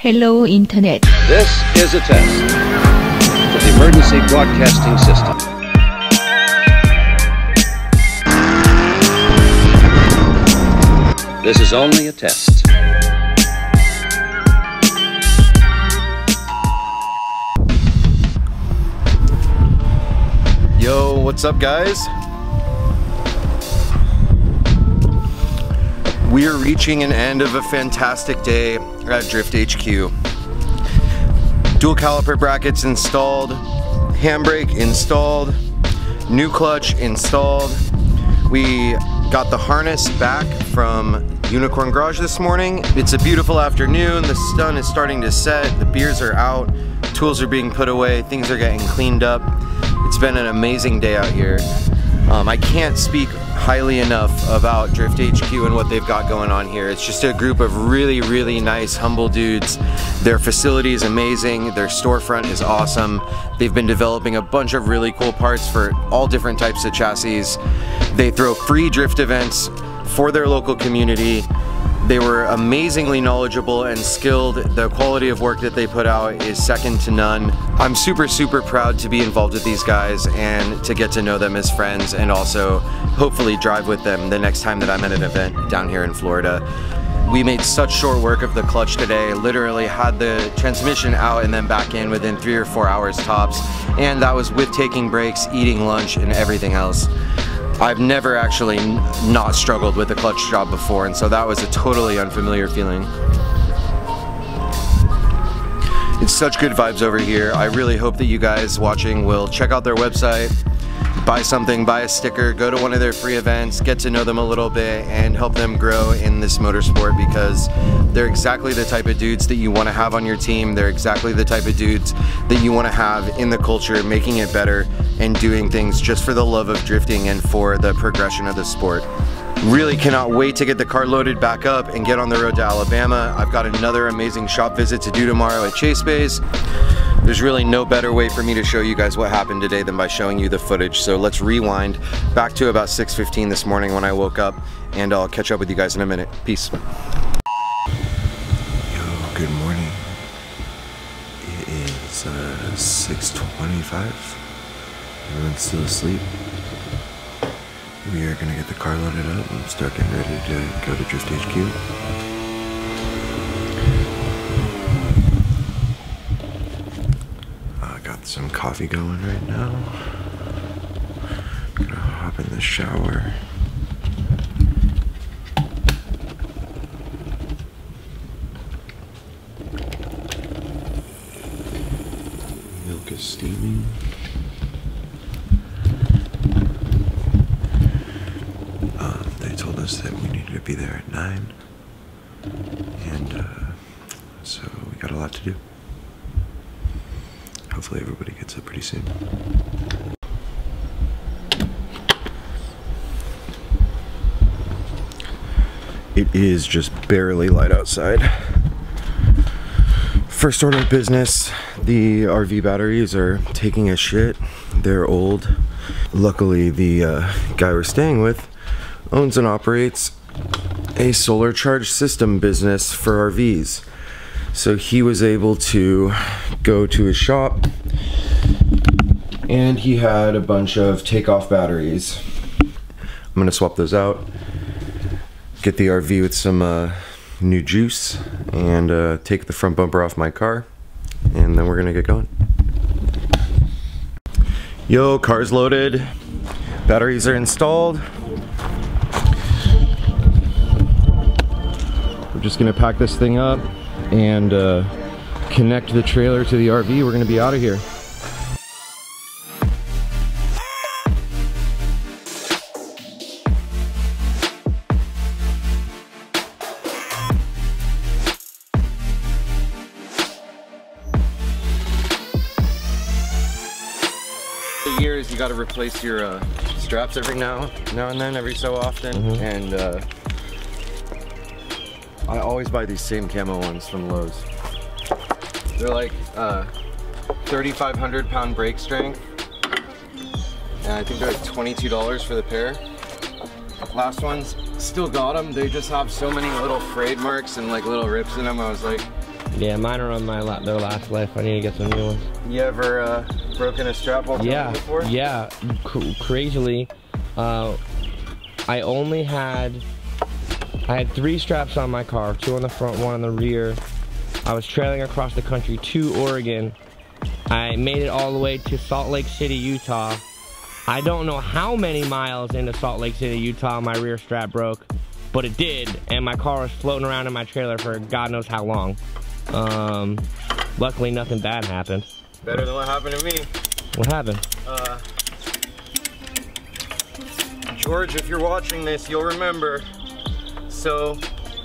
Hello, Internet. This is a test for the emergency broadcasting system. This is only a test. Yo, what's up, guys? We are reaching an end of a fantastic day at Drift HQ. Dual caliper brackets installed, handbrake installed, new clutch installed. We got the harness back from Unicorn Garage this morning. It's a beautiful afternoon. The sun is starting to set. The beers are out. Tools are being put away. Things are getting cleaned up. It's been an amazing day out here. I can't speak highly enough about Drift HQ and what they've got going on here. It's just a group of really, really nice, humble dudes. Their facility is amazing. Their storefront is awesome. They've been developing a bunch of really cool parts for all different types of chassis. They throw free drift events for their local community. They were amazingly knowledgeable and skilled. The quality of work that they put out is second to none. I'm super, super proud to be involved with these guys and to get to know them as friends, and also hopefully drive with them the next time that I'm at an event down here in Florida. We made such short work of the clutch today. Literally had the transmission out and then back in within 3 or 4 hours tops. And that was with taking breaks, eating lunch, and everything else. I've never actually not struggled with a clutch job before, and so that was a totally unfamiliar feeling. It's such good vibes over here. I really hope that you guys watching will check out their website, buy something, buy a sticker, go to one of their free events, get to know them a little bit, and help them grow in this motorsport, because they're exactly the type of dudes that you want to have on your team. They're exactly the type of dudes that you want to have in the culture, making it better and doing things just for the love of drifting and for the progression of the sport. Really cannot wait to get the car loaded back up and get on the road to Alabama. I've got another amazing shop visit to do tomorrow at Chase Bays. There's really no better way for me to show you guys what happened today than by showing you the footage. So let's rewind back to about 6:15 this morning when I woke up, and I'll catch up with you guys in a minute. Peace. Yo, good morning. It is 6:25. Everyone's still asleep. We are gonna get the car loaded up and start getting ready to go to Drift HQ. Got some coffee going right now. Gonna hop in the shower. Milk is steaming. They told us that we needed to be there at 9, and so we got a lot to do. Hopefully everybody gets up pretty soon. It is just barely light outside. First order of business, the RV batteries are taking a shit. They're old. Luckily, the guy we're staying with owns and operates a solar charge system business for RVs. So he was able to go to his shop, and he had a bunch of takeoff batteries. I'm gonna swap those out, get the RV with some new juice, and take the front bumper off my car, and then we're gonna get going. Yo, car's loaded, batteries are installed. We're just gonna pack this thing up and connect the trailer to the RV. We're gonna be out of here. The years you got to replace your straps every now and then, every so often, and I always buy these same camo ones from Lowe's. They're like 3,500 pound brake strength, and I think they're like $22 for the pair. Last ones, still got them. They just have so many little frayed marks and like little rips in them. I was like, Yeah, mine are on their last life. I need to get some new ones. You ever broken a strap while towing before? Yeah, crazily. I had 3 straps on my car, 2 on the front, 1 on the rear. I was trailing across the country to Oregon. I made it all the way to Salt Lake City, Utah. I don't know how many miles into Salt Lake City, Utah my rear strap broke, but it did, and my car was floating around in my trailer for God knows how long. Luckily nothing bad happened. Better than what happened to me. What happened? George, if you're watching this, you'll remember. So,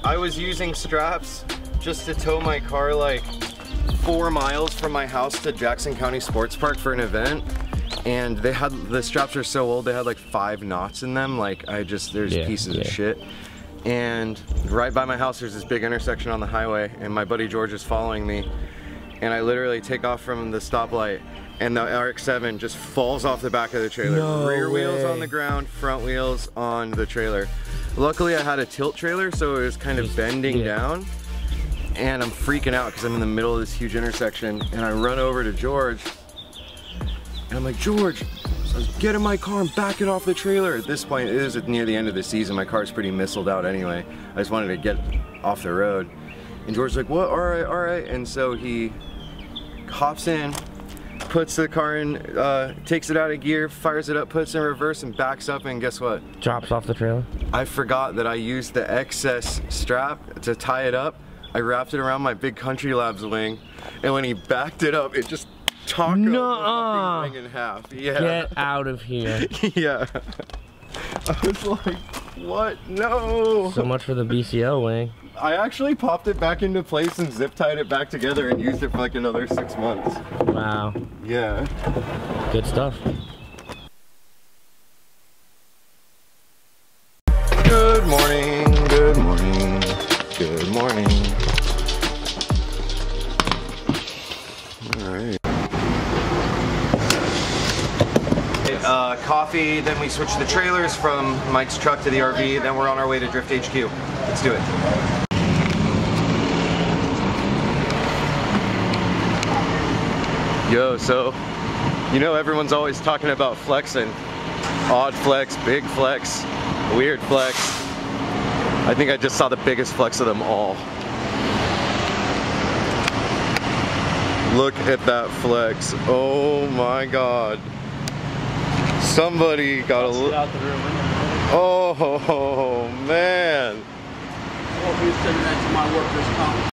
I was using straps just to tow my car like 4 miles from my house to Jackson County Sports Park for an event. And the straps are so old, they had like 5 knots in them. Like, there's pieces of shit. And right by my house, there's this big intersection on the highway, and my buddy George is following me. And I literally take off from the stoplight, and the RX-7 just falls off the back of the trailer. No Rear way. wheels on the ground, front wheels on the trailer. Luckily, I had a tilt trailer, so it was kind of bending down. And I'm freaking out because I'm in the middle of this huge intersection, and I run over to George, and I'm like, George, get in my car and back it off the trailer. At this point, it is near the end of the season. My car's pretty missiled out anyway. I just wanted to get off the road. And George's like, what? All right. And so he hops in, puts the car in, takes it out of gear, fires it up, puts it in reverse, and backs up, and guess what? Drops off the trailer. I forgot that I used the excess strap to tie it up. I wrapped it around my big Country Labs wing, and when he backed it up, it just tacoed the fucking wing in half. Yeah. Get out of here. Yeah. I was like, what? No. So much for the BCO wing. I actually popped it back into place and zip tied it back together and used it for like another 6 months. Wow. Yeah. Good stuff. Good morning, good morning, good morning. Alright. Coffee, then we switch the trailers from Mike's truck to the RV, then we're on our way to Drift HQ. Let's do it. Yo, so, you know everyone's always talking about flexing. Odd flex, big flex, weird flex. I think I just saw the biggest flex of them all. Look at that flex. Oh my God. Somebody got a look. Oh man. I'll be sending that to my workers' comp.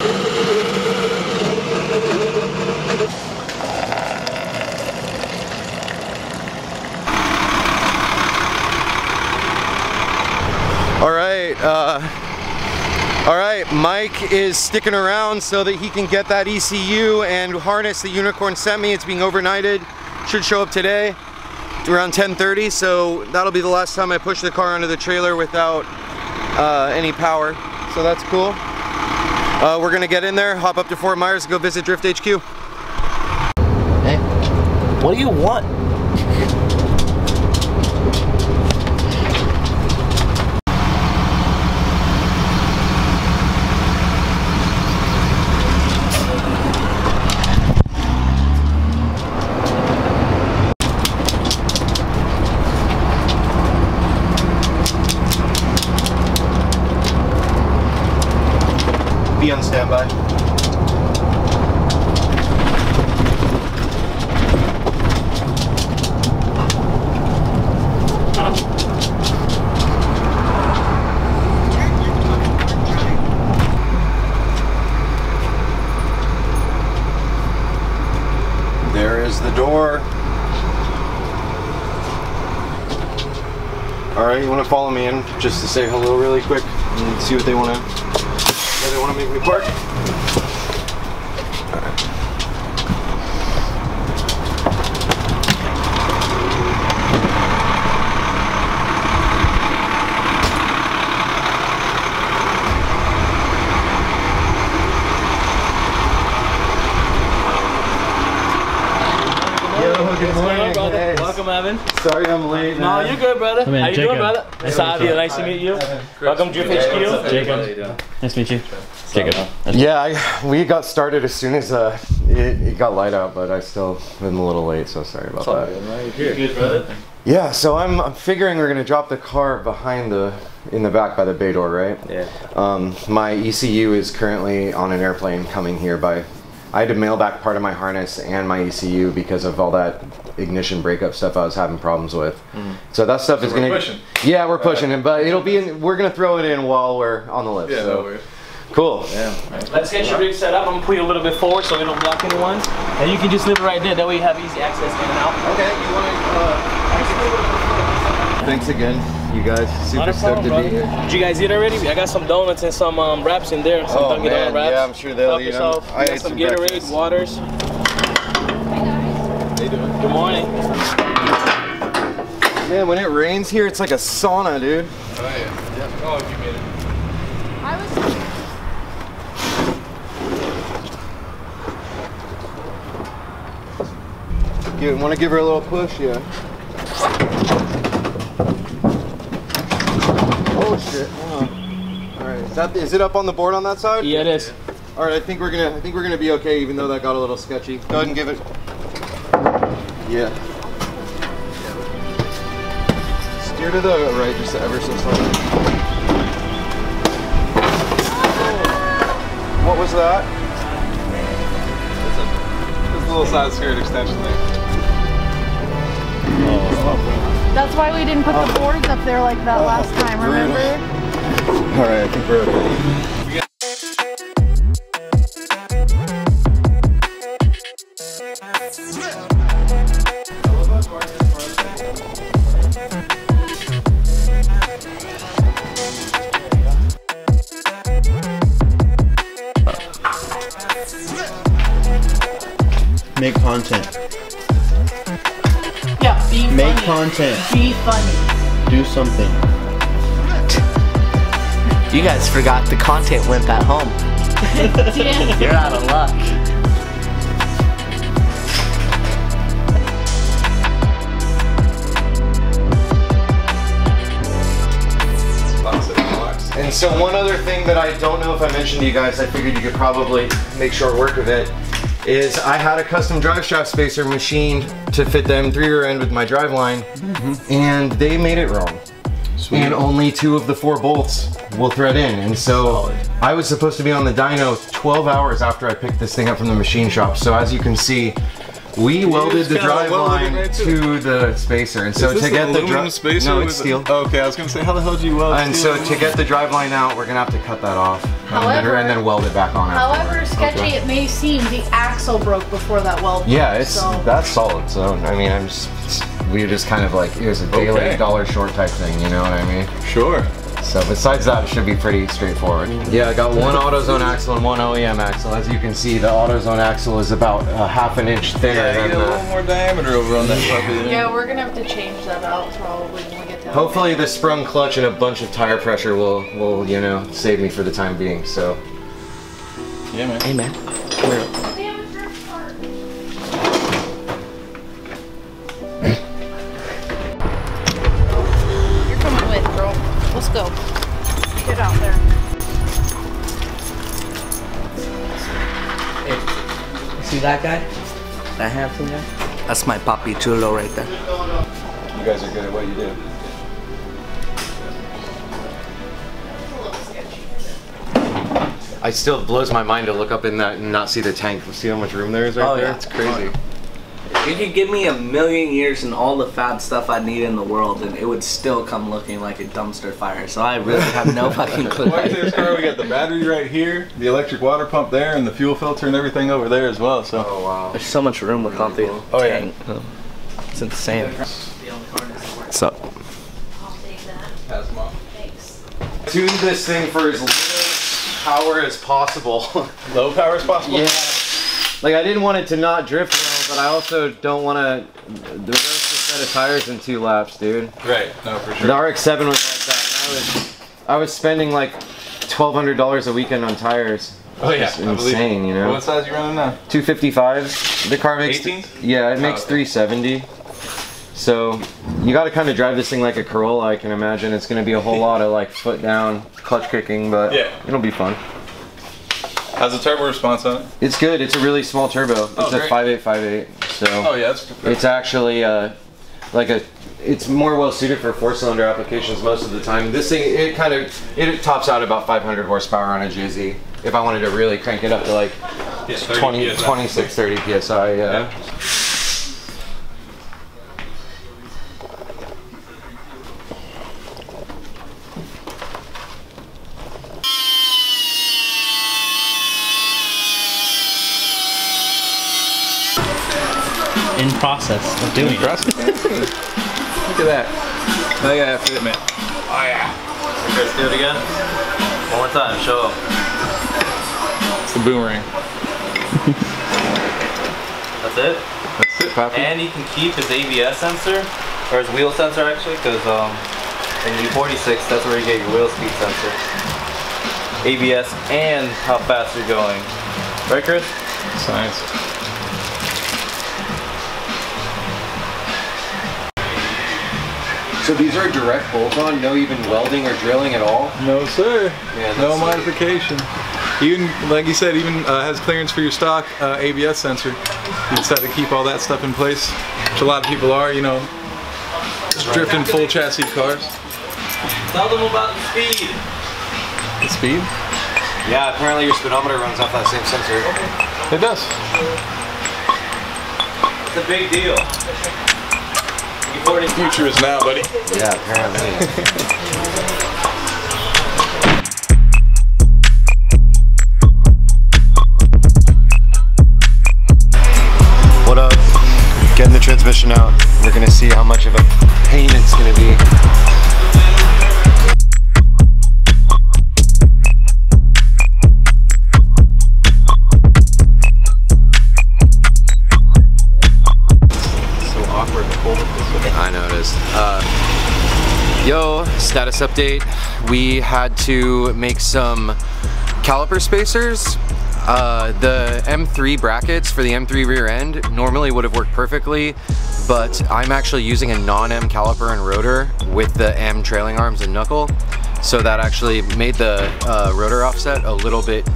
All right, Mike is sticking around so that he can get that ECU and harness the Unicorn sent me. It's being overnighted. Should show up today around 10:30, so that'll be the last time I push the car onto the trailer without any power. So that's cool. We're gonna get in there, hop up to Fort Myers, and go visit Drift HQ. Hey, what do you want? Be on standby. There is the door. Alright, you want to follow me in just to say hello really quick and see what they want to make me park? Alright. Yo, good morning, brother. Hey. Welcome, Evan. Sorry I'm late. No, you're good, brother. Come in, How you Jacob. doing, brother? Nice to have you. Nice to meet you. Welcome, Drift HQ. Jacob. Nice to meet you. Take it. Yeah, we got started as soon as it got light out, but I still am a little late, so sorry about that. You're good, brother. Yeah, so I'm figuring we're gonna drop the car behind in the back by the bay door, right? Yeah. My ECU is currently on an airplane coming here I had to mail back part of my harness and my ECU because of all that ignition breakup stuff I was having problems with. So that stuff is gonna. Pushing. Yeah, we're pushing it, but it'll be we're gonna throw it in while we're on the lift. Yeah, so. no worries. Cool. Yeah. Let's get your rig set up. I'm gonna put you a little bit forward so we don't block anyone. And you can just leave it right there. That way you have easy access in and out. Okay. You want Thanks again, you guys. Super stoked to be here. Did you guys eat already? I got some donuts and some wraps in there. Some Dunkin' Donut wraps. Yeah, I'm sure they'll Help eat yourself. them. I got some Gatorade, breakfast. waters. How you doing? Good morning. Man, when it rains here, it's like a sauna, dude. Oh yeah. Oh, you made it. Want to give her a little push? Yeah. Oh shit! Hold on. All right, is it up on the board on that side? Yeah, it is. All right, I think we're gonna be okay, even though that got a little sketchy. Go ahead and give it. Yeah. Steer to the right, just ever so slightly. What was that? It's a little side skirt extension there. That's why we didn't put the boards up there like that last time, remember? All right, I think we're okay. Make content. Yeah, be Make funny. content. Be funny. Do something. You guys forgot the content limp at home. Yeah. You're out of luck. And so one other thing that I don't know if I mentioned to you guys, I figured you could probably make short work of it, is I had a custom drive shaft spacer machined to fit the M3 rear end with my drive line, and they made it wrong. Sweet. And only 2 of the 4 bolts will thread in. And so I was supposed to be on the dyno 12 hours after I picked this thing up from the machine shop. So as you can see, we welded the drive line to the spacer, and so to get the drive spacer, no, it's steel. Okay, I was gonna say, how the hell did you weld? And so to get the drive line out, we're gonna have to cut that off, However, and then weld it back on. However afterwards. sketchy it may seem, the axle broke before that weld. Yeah, it's so. that's solid. So I mean, we were just kind of like, it was a daily dollar short type thing, you know what I mean? Sure. So besides that, it should be pretty straightforward. Yeah, I got 1 AutoZone axle and 1 OEM axle. As you can see, the AutoZone axle is about a ½ an inch thinner Yeah, than get a little more diameter over on that puppy. Yeah, we're gonna have to change that out probably when we get to Hopefully the sprung clutch and a bunch of tire pressure will you know, save me for the time being, so. Yeah, man. Hey, man. You're coming with, girl. Let's go. Get out there. Hey, you see that guy? That handsome guy? That's my papi chulo right there. You guys are good at what you do. It still blows my mind to look up in that and not see the tank. See how much room there is right there? Yeah. It's crazy. You could give me 1,000,000 years and all the fab stuff I need in the world, and it would still come looking like a dumpster fire. So I really have no fucking clue. Like this car, we got the battery right here, the electric water pump there, and the fuel filter and everything over there as well. So. Oh wow. There's so much room without the tank. It's insane. What's up? Pass them off. Tune this thing for as little power as possible. Low power as possible? Yeah. Like I didn't want it to not drift well, but I also don't want to reverse the set of tires in 2 laps, dude. Right, no, for sure. The RX-7 was like that. And I was spending like $1,200 a weekend on tires. Oh yeah, It's insane, you know. What size are you running now? 255. The car makes 18? Yeah, it makes 370. So you got to kind of drive this thing like a Corolla. I can imagine it's going to be a whole lot of like foot down clutch kicking, but yeah, it'll be fun. How's the turbo response on it? It's good. It's a really small turbo. It's a 5858. So oh yeah, that's good. It's actually it's more well suited for 4-cylinder applications most of the time. This thing, it tops out about 500 horsepower on a JZ. If I wanted to really crank it up to like 26, 30 psi, yeah. In process of doing it. Look at that. Look at that fitment. Oh yeah. Let's do it again. One more time, show up. It's the boomerang. That's it? That's it, Poppy. And you can keep his ABS sensor, or his wheel sensor actually, because in E46, that's where you get your wheel speed sensor. ABS and how fast you're going. Right, Chris? Science. So these are direct bolt-on, no even welding or drilling at all? No sir. Yeah, no modification. Even, like you said, even has clearance for your stock ABS sensor. You decided to keep all that stuff in place, which a lot of people are, you know, just drifting full chassis cars. Tell them about the speed. The speed? Yeah, apparently your speedometer runs off that same sensor. It does. It's a big deal. The future is now, buddy. Yeah, apparently. What up? Getting the transmission out. We're gonna see how much of a pain it's gonna be. I know it is. Yo, status update. We had to make some caliper spacers. The M3 brackets for the M3 rear end normally would have worked perfectly, but I'm actually using a non-M caliper and rotor with the M trailing arms and knuckle. So that actually made the rotor offset a little bit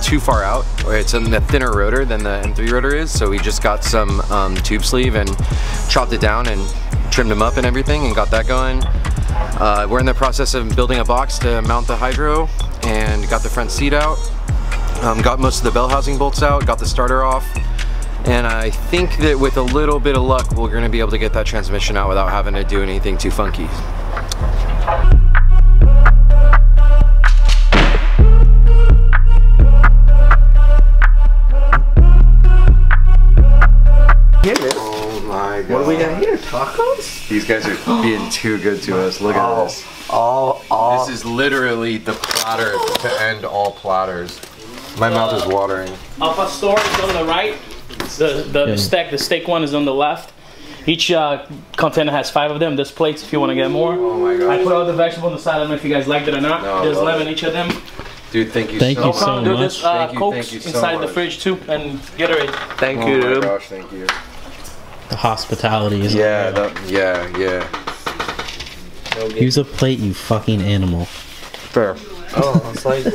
too far out. It's in the thinner rotor than the M3 rotor is, so we just got some tube sleeve and chopped it down and trimmed them up and everything and got that going. We're in the process of building a box to mount the hydro and got the front seat out. Got most of the bell housing bolts out, got the starter off. And I think that with a little bit of luck, we're gonna be able to get that transmission out without having to do anything too funky. Oh my god. What do we got here? Tacos? These guys are being too good to us. Look at this. This is literally the platter to end all platters. My mouth is watering. Al pastor is on the right. The steak one is on the left. Each container has 5 of them. There's plates if you want to get more. Oh my god. I put all the vegetables on the side. I don't know if you guys liked it or not. No, There's 11 each of them. Dude, thank you so much. There's Cokes inside the fridge too, and Gatorade. Thank you, dude. Oh my gosh, thank you. The hospitality is yeah. Use a plate, you fucking animal. Fair. Oh, it's like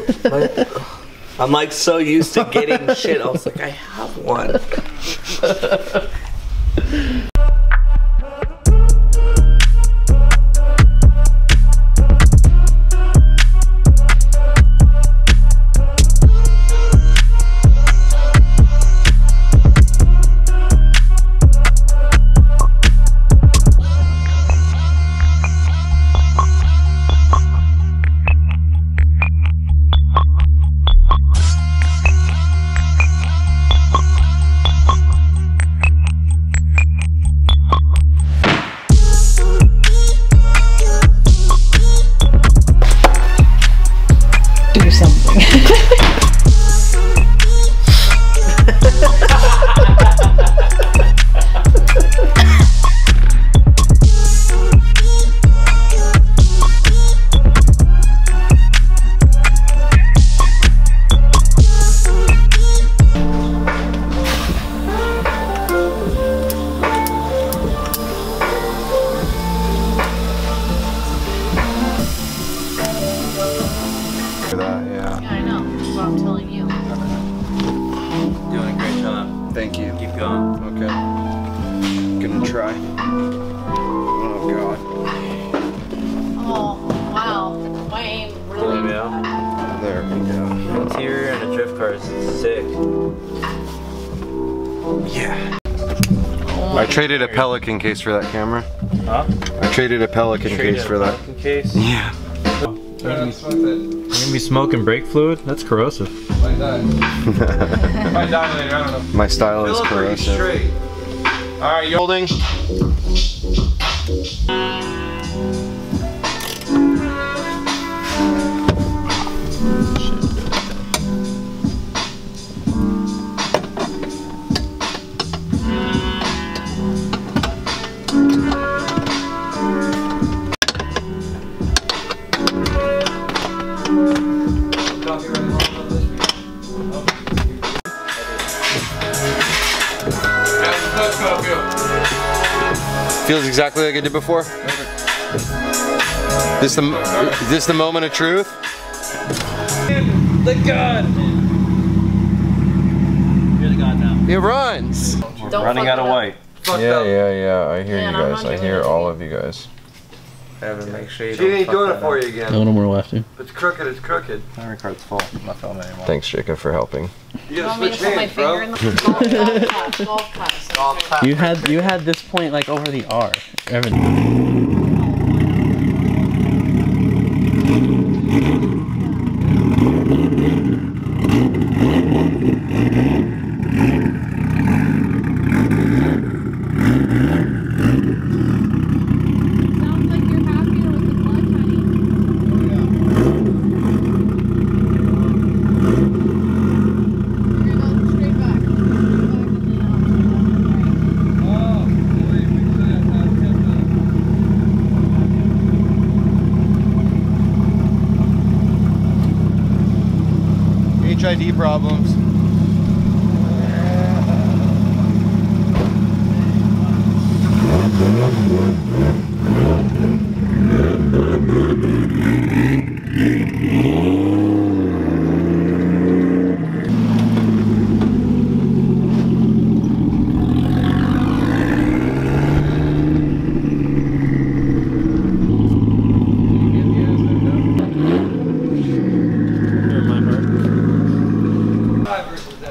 I'm like so used to getting shit. I was like, I have one. Thank you. Keep going. Okay. Gonna try. Oh god. Oh, wow. My aim really bad. There we go. Interior and a drift car is sick. Yeah. I traded a Pelican case for that camera. Huh? I traded a Pelican case for that. Pelican case? Yeah. You're gonna be smoking brake fluid? That's corrosive. Might die. Might die later, I don't know. My style is corrosive. Alright, you're Holding. Feels exactly like I did before. Is this the moment of truth? The gun! You're the god now. It runs. Don't Running out of white. Yeah. I hear Man, you I'm guys. not I doing hear all anything. of you guys. Evan, make sure you She ain't doing it for you again. No more left. If it's crooked, it's crooked. Memory card's full. I'm not filming anymore. Thanks, Jacob, for helping. You You gotta want me to switch put my hands, finger bro. in the golf class? You had this point like over the R. Evan. Sounds like you're happier with the clutch, honey. You're gonna go straight back. HID problems.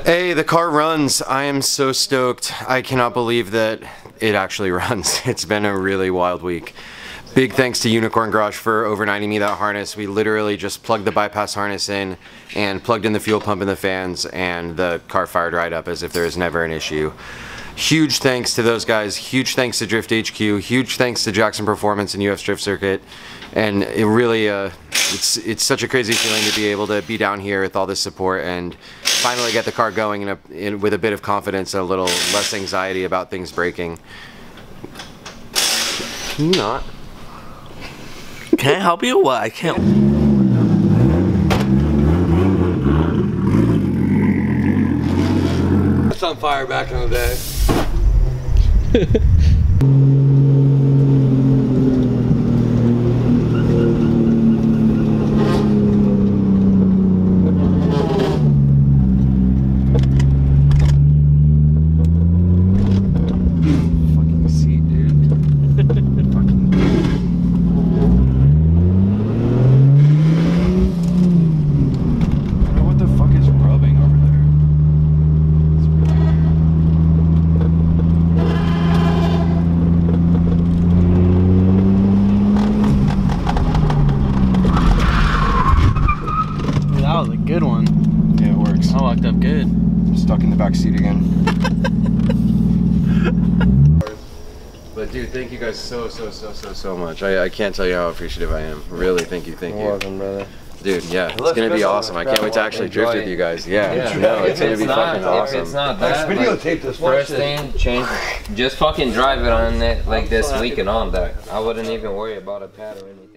Hey, the car runs. I am so stoked. I cannot believe that it actually runs. It's been a really wild week. Big thanks to Unicorn Garage for overnighting me that harness. We literally just plugged the bypass harness in and plugged in the fuel pump and the fans, and the car fired right up as if there was never an issue. Huge thanks to those guys. Huge thanks to Drift HQ. Huge thanks to Jackson Performance and US Drift Circuit. And it really, it's such a crazy feeling to be able to be down here with all this support and finally get the car going with a bit of confidence and a little less anxiety about things breaking. Can you not? Can I help you? What? I can't. It's on fire back in the day. Fucking seat, dude. Fucking. I don't know what the fuck is rubbing over there. That was a good one. Yeah, it works. I walked up good. I'm stuck in the back seat again. But dude, thank you guys so much. I can't tell you how appreciative I am. Really, thank you. You're welcome, brother. Dude, yeah, it's gonna be awesome. I can't wait to actually drift with you guys. Yeah, no, it's gonna be fucking awesome. If it's not that, Videotape this first thing, change, just fucking drive it on it like this week and on that. I wouldn't even worry about a pad or anything.